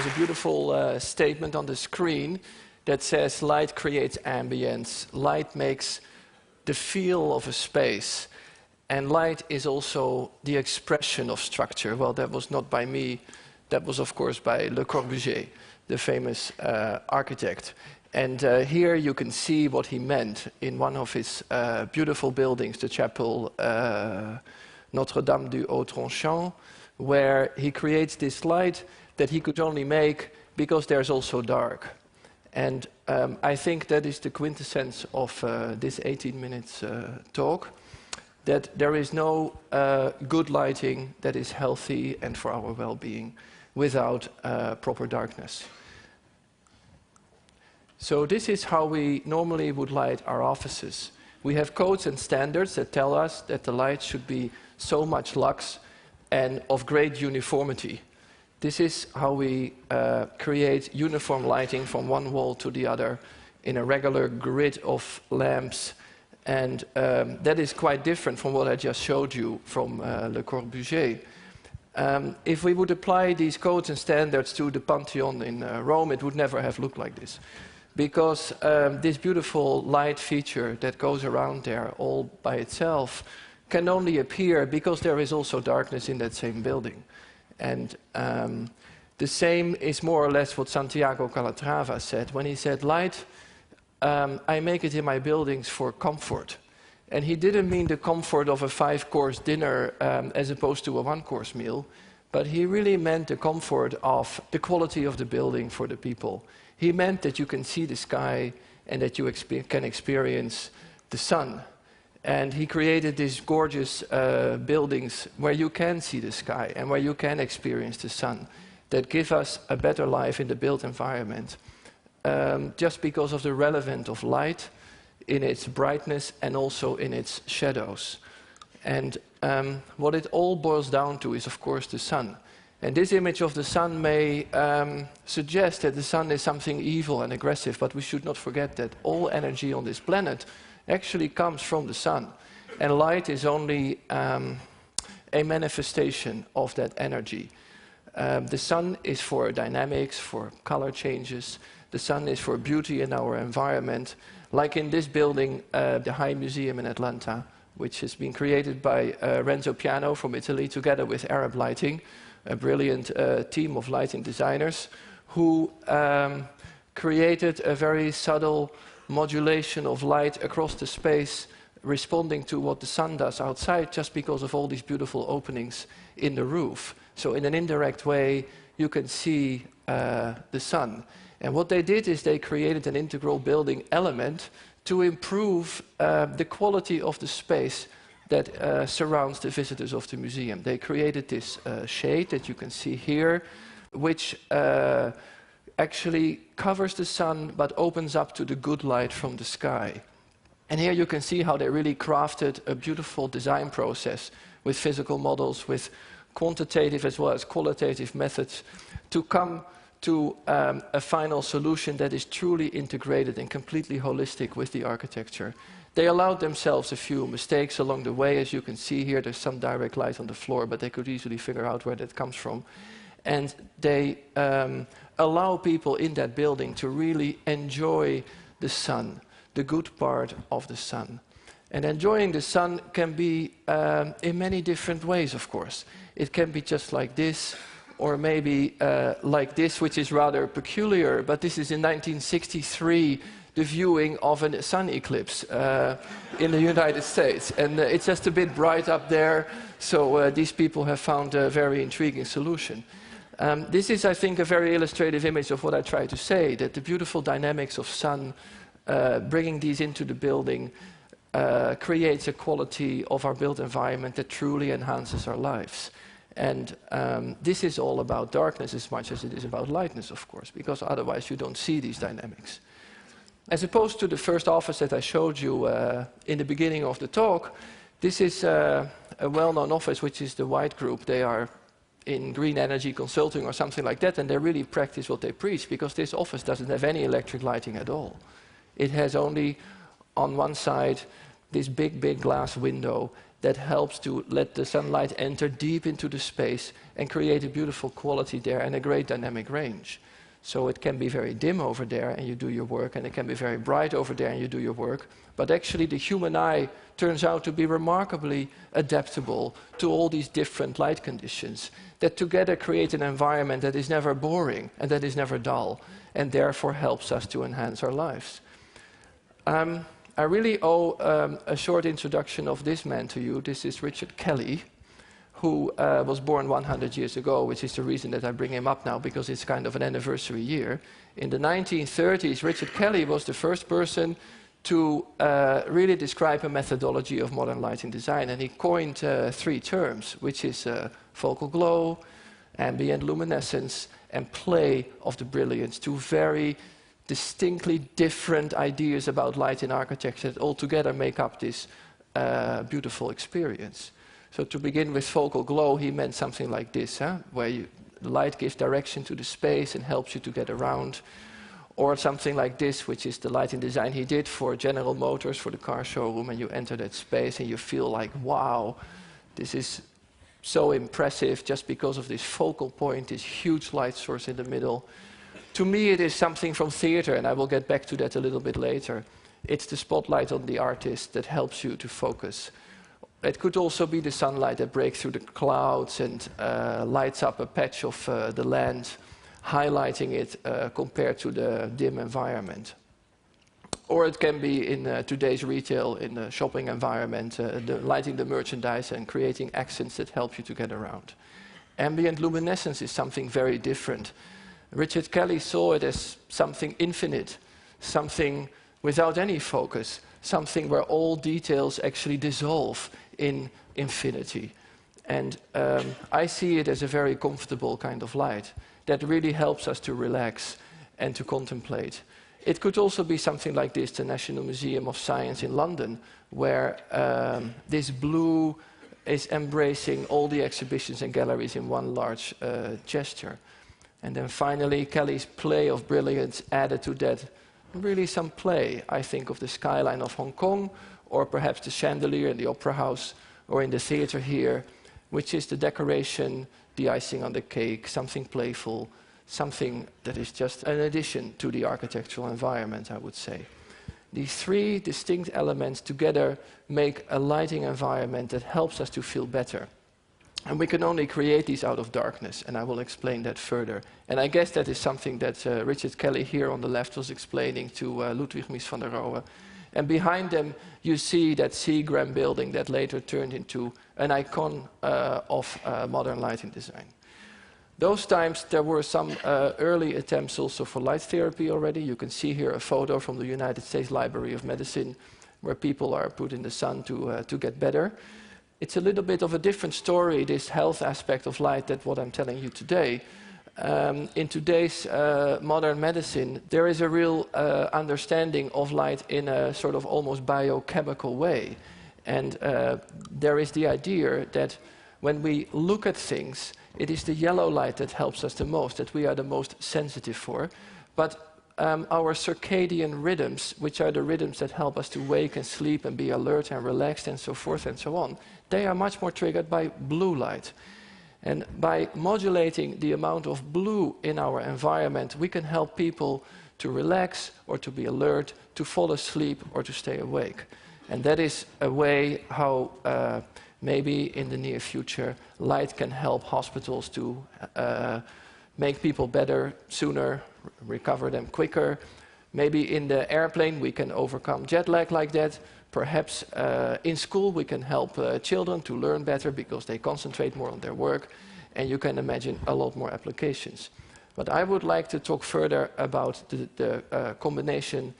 there's a beautiful statement on the screen that says light creates ambience, light makes the feel of a space, and light is also the expression of structure. Well, that was not by me, that was of course by Le Corbusier, the famous architect. And here you can see what he meant in one of his beautiful buildings, the chapel Notre-Dame du Haut-Tranchant, where he creates this light that he could only make because there's also dark. And I think that is the quintessence of this 18 minutes talk, that there is no good lighting that is healthy and for our well-being without proper darkness. So this is how we normally would light our offices. We have codes and standards that tell us that the light should be so much lux and of great uniformity. This is how we create uniform lighting from one wall to the other in a regular grid of lamps. And that is quite different from what I just showed you from Le Corbusier. If we would apply these codes and standards to the Pantheon in Rome, it would never have looked like this. Because this beautiful light feature that goes around there all by itself can only appear because there is also darkness in that same building. And the same is more or less what Santiago Calatrava said when he said, light, I make it in my buildings for comfort. And he didn't mean the comfort of a 5-course dinner as opposed to a 1-course meal, but he really meant the comfort of the quality of the building for the people. He meant that you can see the sky and that you can experience the sun. And he created these gorgeous buildings where you can see the sky and where you can experience the sun that give us a better life in the built environment. Just because of the relevance of light in its brightness and also in its shadows. And what it all boils down to is, of course, the sun. And this image of the sun may suggest that the sun is something evil and aggressive, but we should not forget that all energy on this planet actually comes from the sun. And light is only a manifestation of that energy. The sun is for dynamics, for color changes. The sun is for beauty in our environment. Like in this building, the High Museum in Atlanta, which has been created by Renzo Piano from Italy together with Arab Lighting, a brilliant team of lighting designers who created a very subtle modulation of light across the space, responding to what the sun does outside just because of all these beautiful openings in the roof. So in an indirect way, you can see the sun. And what they did is they created an integral building element to improve the quality of the space that surrounds the visitors of the museum. They created this shade that you can see here, which actually covers the sun but opens up to the good light from the sky. And here you can see how they really crafted a beautiful design process with physical models, with quantitative as well as qualitative methods to come to a final solution that is truly integrated and completely holistic with the architecture. They allowed themselves a few mistakes along the way. As you can see here, there's some direct light on the floor, but they could easily figure out where that comes from. And they allow people in that building to really enjoy the sun, the good part of the sun. And enjoying the sun can be in many different ways, of course. It can be just like this, or maybe like this, which is rather peculiar, but this is in 1963, the viewing of a sun eclipse in the United States. And it's just a bit bright up there, so these people have found a very intriguing solution. This is, I think, a very illustrative image of what I try to say, that the beautiful dynamics of sun, bringing these into the building, creates a quality of our built environment that truly enhances our lives. And this is all about darkness as much as it is about lightness, of course, because otherwise you don't see these dynamics. As opposed to the first office that I showed you in the beginning of the talk, this is a well-known office, which is the White Group. They are in green energy consulting or something like that, and they really practice what they preach, because this office doesn't have any electric lighting at all. It has only, on one side, this big glass window that helps to let the sunlight enter deep into the space and create a beautiful quality there and a great dynamic range. So it can be very dim over there and you do your work, and it can be very bright over there and you do your work. But actually the human eye turns out to be remarkably adaptable to all these different light conditions that together create an environment that is never boring and that is never dull, and therefore helps us to enhance our lives. I really owe a short introduction of this man to you. This is Richard Kelly, who was born 100 years ago, which is the reason that I bring him up now, because it's kind of an anniversary year. In the 1930s, Richard Kelly was the first person to really describe a methodology of modern lighting design, and he coined 3 terms, which is focal glow, ambient luminescence, and play of the brilliance, 2 very distinctly different ideas about light in architecture that altogether make up this beautiful experience. So to begin with focal glow, he meant something like this, where the light gives direction to the space and helps you to get around. Or something like this, which is the lighting design he did for General Motors, for the car showroom, and you enter that space and you feel like, wow, this is so impressive just because of this focal point, this huge light source in the middle. To me, it is something from theater, and I will get back to that a little bit later. It's the spotlight on the artist that helps you to focus. It could also be the sunlight that breaks through the clouds and lights up a patch of the land, highlighting it compared to the dim environment. Or it can be in today's retail, in the shopping environment, lighting the merchandise and creating accents that help you to get around. Ambient luminescence is something very different. Richard Kelly saw it as something infinite, something without any focus, something where all details actually dissolve in infinity. And I see it as a very comfortable kind of light that really helps us to relax and to contemplate. It could also be something like this, the National Museum of Science in London, where this blue is embracing all the exhibitions and galleries in one large gesture. And then finally, Kelly's play of brilliance added to that really some play. I think of the skyline of Hong Kong, or perhaps the chandelier in the Opera House, or in the theater here, which is the decoration, the icing on the cake, something playful, something that is just an addition to the architectural environment, I would say. These 3 distinct elements together make a lighting environment that helps us to feel better. And we can only create these out of darkness, and I will explain that further. And I guess that is something that Richard Kelly here on the left was explaining to Ludwig Mies van der Rohe. And behind them, you see that Seagram building that later turned into an icon of modern lighting design. Those times, there were some early attempts also for light therapy already. You can see here a photo from the United States Library of Medicine, where people are put in the sun to get better. It's a little bit of a different story, this health aspect of light, than what I'm telling you today. In today's modern medicine, there is a real understanding of light in a sort of almost biochemical way. And there is the idea that when we look at things, it is the yellow light that helps us the most, that we are the most sensitive for. But our circadian rhythms, which are the rhythms that help us to wake and sleep and be alert and relaxed and so forth and so on, they are much more triggered by blue light. And by modulating the amount of blue in our environment, we can help people to relax or to be alert, to fall asleep or to stay awake. And that is a way how maybe in the near future light can help hospitals to make people better sooner, recover them quicker. Maybe in the airplane we can overcome jet lag like that. Perhaps in school we can help children to learn better because they concentrate more on their work, and you can imagine a lot more applications. But I would like to talk further about the combination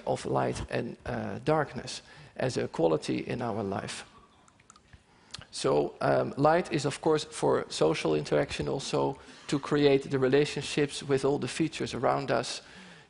of light and darkness as a quality in our life. So light is of course for social interaction also, to create the relationships with all the features around us.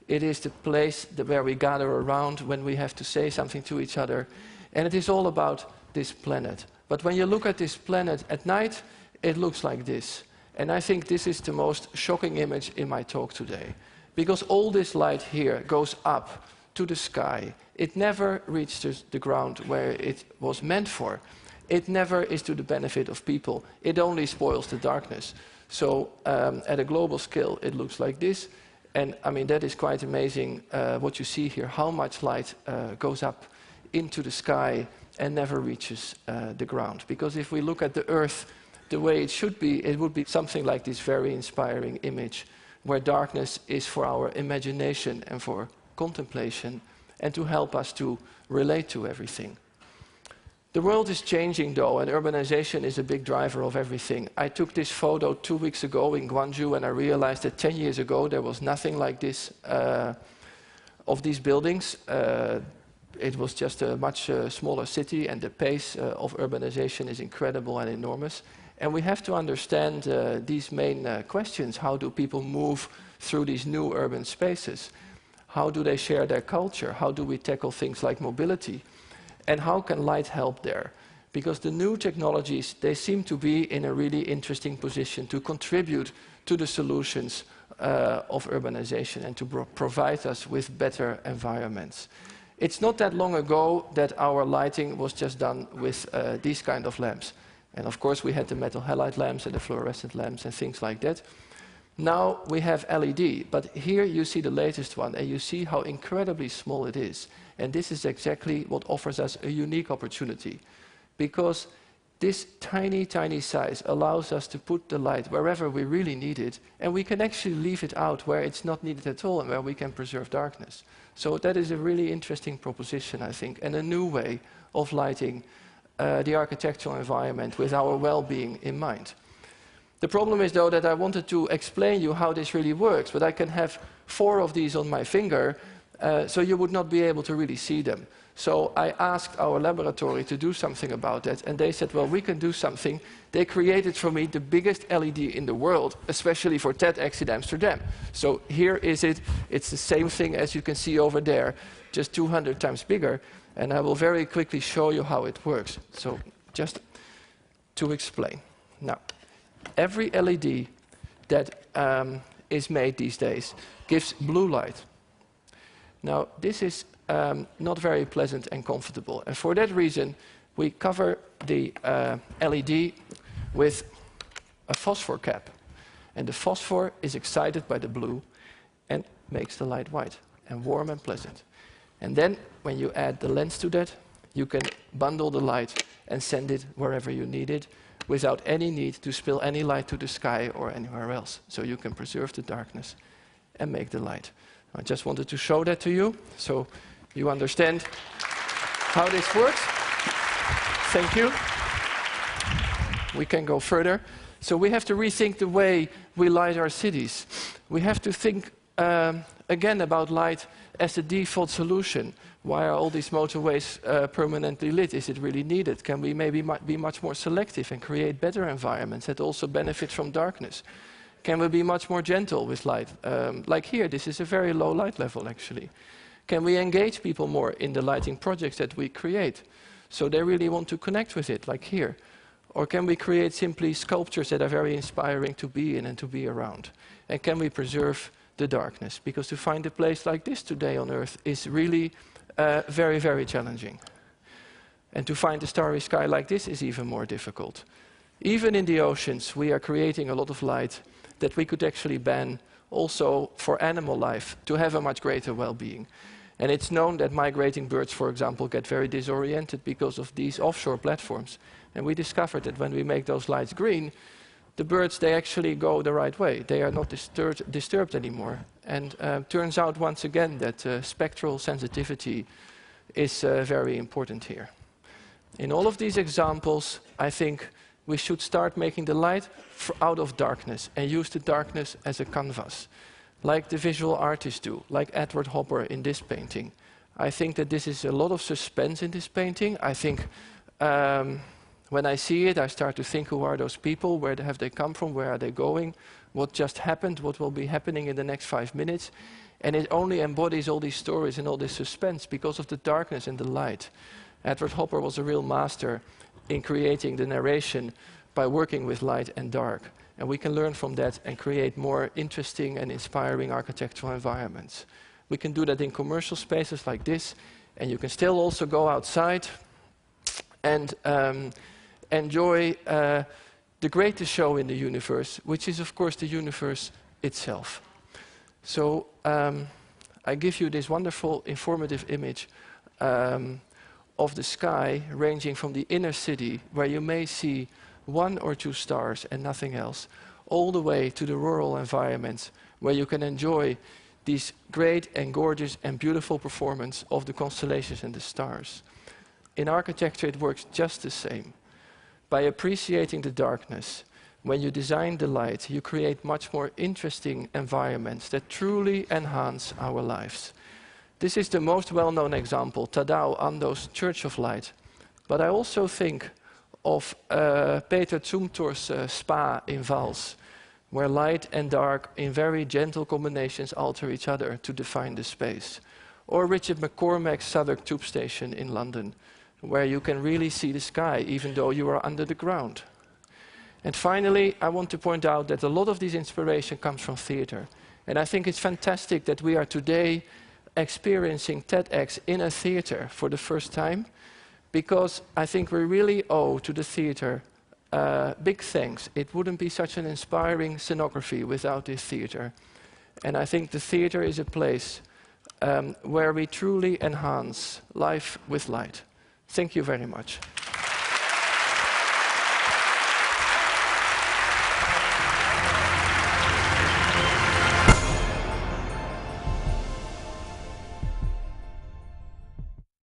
It is the place where we gather around when we have to say something to each other. And it is all about this planet. But when you look at this planet at night, it looks like this. And I think this is the most shocking image in my talk today. Because all this light here goes up to the sky. It never reaches the ground where it was meant for. It never is to the benefit of people. It only spoils the darkness. So at a global scale, it looks like this. And I mean, that is quite amazing what you see here, how much light goes up into the sky and never reaches the ground. Because if we look at the Earth the way it should be, it would be something like this very inspiring image, where darkness is for our imagination and for contemplation, and to help us to relate to everything. The world is changing though, and urbanization is a big driver of everything. I took this photo 2 weeks ago in Gwangju, and I realized that 10 years ago there was nothing like this of these buildings. It was just a much smaller city, and the pace of urbanization is incredible and enormous. And we have to understand these main questions. How do people move through these new urban spaces? How do they share their culture? How do we tackle things like mobility? And how can light help there? Because the new technologies, they seem to be in a really interesting position to contribute to the solutions of urbanization and to provide us with better environments. It's not that long ago that our lighting was just done with these kind of lamps. And of course we had the metal halide lamps and the fluorescent lamps and things like that. Now we have LED, but here you see the latest one, and you see how incredibly small it is. And this is exactly what offers us a unique opportunity, because this tiny, tiny size allows us to put the light wherever we really need it, and we can actually leave it out where it's not needed at all and where we can preserve darkness. So that is a really interesting proposition, I think, and a new way of lighting the architectural environment with our well-being in mind. The problem is, though, that I wanted to explain you how this really works, but I can have 4 of these on my finger, so you would not be able to really see them. So I asked our laboratory to do something about that, and they said, well, we can do something. They created for me the biggest LED in the world, especially for TEDx in Amsterdam. So here is it. It's the same thing as you can see over there, just 200 times bigger. And I will very quickly show you how it works. So just to explain. Now, every LED that is made these days gives blue light. Now, this is not very pleasant and comfortable. And for that reason, we cover the LED with a phosphor cap. And the phosphor is excited by the blue and makes the light white and warm and pleasant. And then, when you add the lens to that, you can bundle the light and send it wherever you need it without any need to spill any light to the sky or anywhere else. So you can preserve the darkness and make the light. I just wanted to show that to you, so you understand how this works. Thank you. We can go further. So we have to rethink the way we light our cities. We have to think again about light as the default solution. Why are all these motorways permanently lit? Is it really needed? Can we maybe be much more selective and create better environments that also benefit from darkness? Can we be much more gentle with light? Like here, this is a very low light level actually. Can we engage people more in the lighting projects that we create, so they really want to connect with it, like here? Or can we create simply sculptures that are very inspiring to be in and to be around? And can we preserve the darkness? Because to find a place like this today on Earth is really very, very challenging. And to find a starry sky like this is even more difficult. Even in the oceans, we are creating a lot of light that we could actually ban also for animal life to have a much greater well-being. And it's known that migrating birds, for example, get very disoriented because of these offshore platforms. And we discovered that when we make those lights green, the birds, they actually go the right way. They are not disturbed anymore. And turns out once again that spectral sensitivity is very important here. In all of these examples, I think we should start making the light out of darkness and use the darkness as a canvas, like the visual artists do, like Edward Hopper in this painting. I think that this is a lot of suspense in this painting. I think when I see it, I start to think, who are those people? Where have they come from? Where are they going? What just happened? What will be happening in the next 5 minutes? And it only embodies all these stories and all this suspense because of the darkness and the light. Edward Hopper was a real master in creating the narration by working with light and dark. And we can learn from that and create more interesting and inspiring architectural environments. We can do that in commercial spaces like this, and you can still also go outside and enjoy the greatest show in the universe, which is, of course, the universe itself. So I give you this wonderful, informative image of the sky ranging from the inner city, where you may see 1 or 2 stars and nothing else, all the way to the rural environments, where you can enjoy these great and gorgeous and beautiful performance of the constellations and the stars. In architecture, it works just the same. By appreciating the darkness, when you design the light, you create much more interesting environments that truly enhance our lives. This is the most well-known example, Tadao Ando's Church of Light. But I also think of Peter Zumthor's spa in Vals, where light and dark in very gentle combinations alter each other to define the space. Or Richard McCormack's Southwark Tube Station in London, where you can really see the sky, even though you are under the ground. And finally, I want to point out that a lot of this inspiration comes from theater. And I think it's fantastic that we are today experiencing TEDx in a theater for the first time, because I think we really owe to the theater big thanks. It wouldn't be such an inspiring scenography without this theater. And I think the theater is a place where we truly enhance life with light. Thank you very much.